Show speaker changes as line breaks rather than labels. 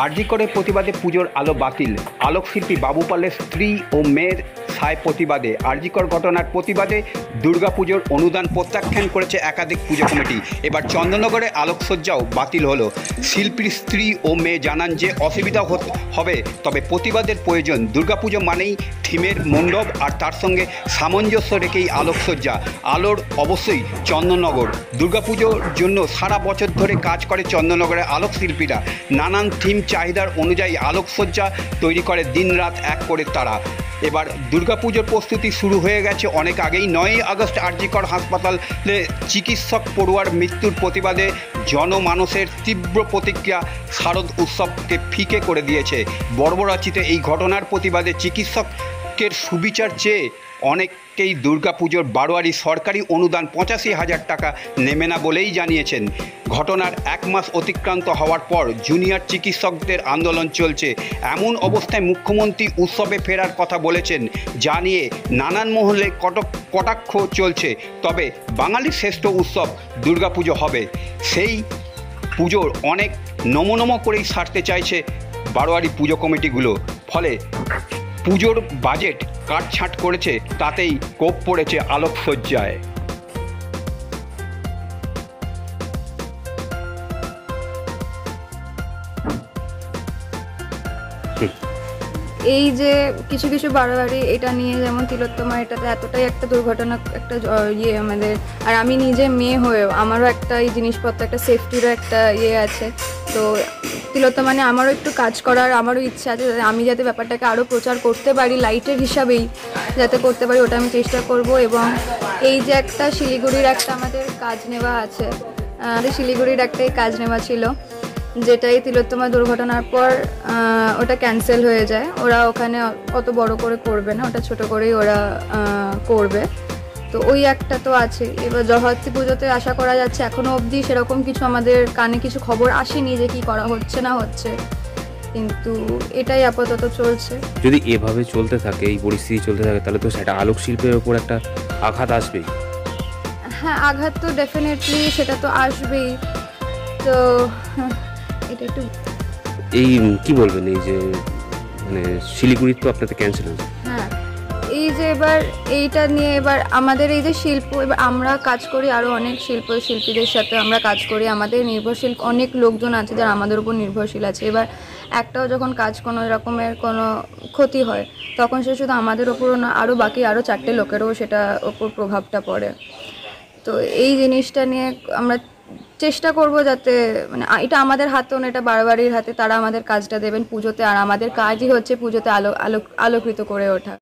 আরজি করে প্রতিবাদে পুজোর আলো বাতিল। আলোকশিল্পী বাবু পালের স্ত্রী ও মেয়ের সায় প্রতিবাদে আরজিকর ঘটনার প্রতিবাদে দুর্গাপুজোর অনুদান প্রত্যাখ্যান করেছে একাধিক পুজো কমিটি। এবার চন্দননগরে আলোকসজ্জাও বাতিল হলো। শিল্পীর স্ত্রী ও মেয়ে জানান যে অসুবিধা হবে, তবে প্রতিবাদের প্রয়োজন। দুর্গাপুজো মানেই থিমের মণ্ডপ আর তার সঙ্গে সামঞ্জস্য রেখেই আলোকসজ্জা। আলোর অবশ্যই চন্দননগর। দুর্গাপুজোর জন্য সারা বছর ধরে কাজ করে চন্দননগরের আলোকশিল্পীরা। নানান থিম চাহিদার অনুযায়ী আলোকসজ্জা তৈরি করে দিনরাত এক করে তারা। এবার দুর্গাপুজোর প্রস্তুতি শুরু হয়ে গেছে অনেক আগেই। 9ই আগস্ট আরজিকর হাসপাতালে চিকিৎসক পড়ুয়ার মৃত্যুর প্রতিবাদে জনমানসের তীব্র প্রতিক্রিয়া শারদ উৎসবকে ফিকে করে দিয়েছে। বর্বরাচিতে এই ঘটনার প্রতিবাদে চিকিৎসকের সুবিচার চেয়ে অনেকেই দুর্গাপুজোর বারোয়ারি সরকারি অনুদান 85,000 টাকা নেবে না বলেই জানিয়েছেন। ঘটনার 1 মাস অতিক্রান্ত হওয়ার পর জুনিয়র চিকিৎসকদের আন্দোলন চলছে। এমন অবস্থায় মুখ্যমন্ত্রী উৎসবে ফেরার কথা বলেছেন, যা নিয়ে নানান মহলে কটাক্ষ চলছে। তবে বাঙালির শ্রেষ্ঠ উৎসব দুর্গাপুজো হবে, সেই পুজোর অনেক নমনম করেই সারতে চাইছে বারোয়ারি পুজো কমিটিগুলো। ফলে পুজোর বাজেট কাটছাঁট করেছে, তাতেই কোপ পড়েছে আলোকসজ্জায়।
এই যে কিছু কিছু বাড়াবাড়ি এটা নিয়ে, যেমন তিলোত্তমা, এটাতে এতটাই একটা দুর্ঘটনা, একটা আমাদের, আর আমি নিজে মেয়ে হয়েও আমারও একটা এই জিনিসপত্র, একটা সেফটিরও একটা আছে। তো তিলোত্তমা মানে আমারও একটু কাজ করার আমারও ইচ্ছা আছে, আমি যাতে ব্যাপারটাকে আরও প্রচার করতে পারি, লাইটের হিসাবেই যাতে করতে পারি, ওটা আমি চেষ্টা করব। এবং এই যে একটা শিলিগুড়ির একটা আমাদের কাজ নেওয়া আছে, আমাদের শিলিগুড়ির একটাই কাজ নেওয়া ছিল, যেটাই তিলোত্তমা দুর্ঘটনার পর ওটা ক্যান্সেল হয়ে যায়। ওরা ওখানে অত বড় করে করবে না, ওটা ছোট করেই ওরা করবে। তো ওই একটা তো আছে। এবার জগদ্ধাত্রী পুজোতে আশা করা যাচ্ছে, এখনও অবধি সেরকম কিছু আমাদের কানে কিছু খবর আসেনি যে কী করা হচ্ছে না হচ্ছে, কিন্তু এটাই আপাতত চলছে।
যদি এভাবে চলতে থাকে, এই পরিস্থিতি চলতে থাকে, তাহলে তো সেটা আলোক শিল্পের ওপর একটা আঘাত আসবেই।
হ্যাঁ, আঘাত তো ডেফিনেটলি সেটা তো আসবেই। তো এটা একটু
এই কি বলবেন, এই যে মানে শিলিগুড়ির তো আপনাদের ক্যান্সেল হয়েছে।
হ্যাঁ, এই যে এবার এইটা নিয়ে এবার আমাদের এই যে শিল্প, এবার আমরা কাজ করি আরও অনেক শিল্পীদের সাথে আমরা কাজ করি, আমাদের নির্ভরশীল অনেক লোকজন আছে যারা আমাদের উপর নির্ভরশীল আছে। এবার একটাও যখন কাজ কোনো রকমের কোনো ক্ষতি হয়, তখন সে শুধু আমাদের ওপরও না, আরও বাকি আরও 4টে লোকেরও সেটা ওপর প্রভাবটা পড়ে। তো এই জিনিসটা নিয়ে আমরা চেষ্টা করব যাতে, মানে এটা আমাদের হাতেও না, এটা বারবারির হাতে, তারা আমাদের কাজটা দেবেন পুজোতে, আর আমাদের কাজই হচ্ছে পুজোতে আলোকৃত করে ওঠা।